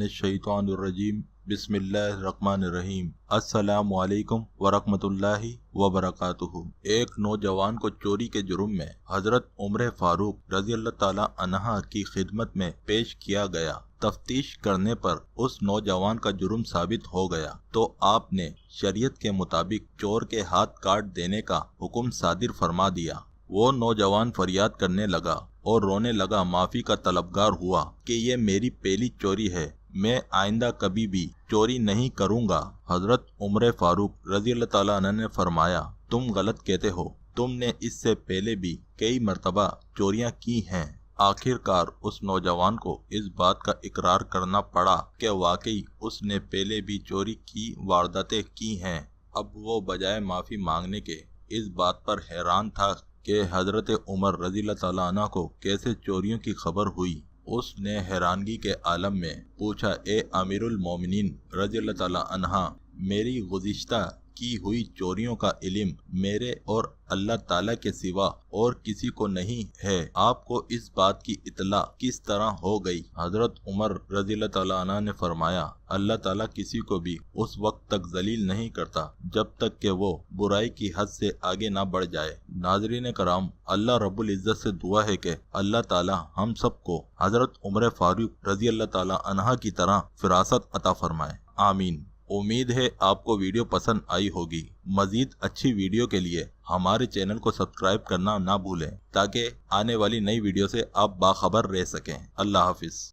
मिनश्शैतानिर्रजीम बिस्मिल्लाहिर्रहमानिर्रहीम अस्सलामु अलैकुम वरहमतुल्लाहि वबरकातुहू। एक नौजवान को चोरी के जुर्म में हजरत उमर फारूक रज़ी अल्लाह ताला अन्हा की खिदमत में पेश किया गया। तफ्तीश करने पर उस नौजवान का जुर्म साबित हो गया तो आपने शरीयत के मुताबिक चोर के हाथ काट देने का हुक्म सादिर फरमा दिया। वो नौजवान फरियाद करने लगा और रोने लगा, माफी का तलबगार हुआ कि ये मेरी पहली चोरी है, मैं आइंदा कभी भी चोरी नहीं करूंगा। हजरत उमर फारूक रज़ी अल्लाह ताला अन्हु ने फरमाया, तुम गलत कहते हो, तुमने इससे पहले भी कई मर्तबा चोरियां की हैं। आखिरकार उस नौजवान को इस बात का इकरार करना पड़ा कि वाकई उसने पहले भी चोरी की वारदातें की हैं। अब वो बजाय माफ़ी मांगने के इस बात पर हैरान था कि हजरत उमर रज़ी अल्लाह ताला अन्हु को कैसे चोरियों की खबर हुई। उसने हैरानगी के आलम में पूछा, ए अमीरुल मोमिनीन रज़ी अल्लाह ताला अन्हा, मेरी गुज़िश्ता की हुई चोरियों का इल्म मेरे और अल्लाह ताला के सिवा और किसी को नहीं है, आपको इस बात की इतला किस तरह हो गई? हजरत उमर रज़ी अल्लाह ताला अन्हु ने फरमाया, अल्लाह ताला किसी को भी उस वक्त तक जलील नहीं करता जब तक कि वो बुराई की हद से आगे ना बढ़ जाए। नाज़रीन कराम, अल्लाह रब्बुल इज़्ज़त से दुआ है कि अल्लाह ताला हम सबको हजरत उमर फारूक रज़ी अल्लाह ताला अन्हा की तरह फिरासत अता फरमाए, आमीन। उम्मीद है आपको वीडियो पसंद आई होगी। मजीद अच्छी वीडियो के लिए हमारे चैनल को सब्सक्राइब करना ना भूलें ताकि आने वाली नई वीडियो से आप बाखबर रह सकें। अल्लाह हाफिज।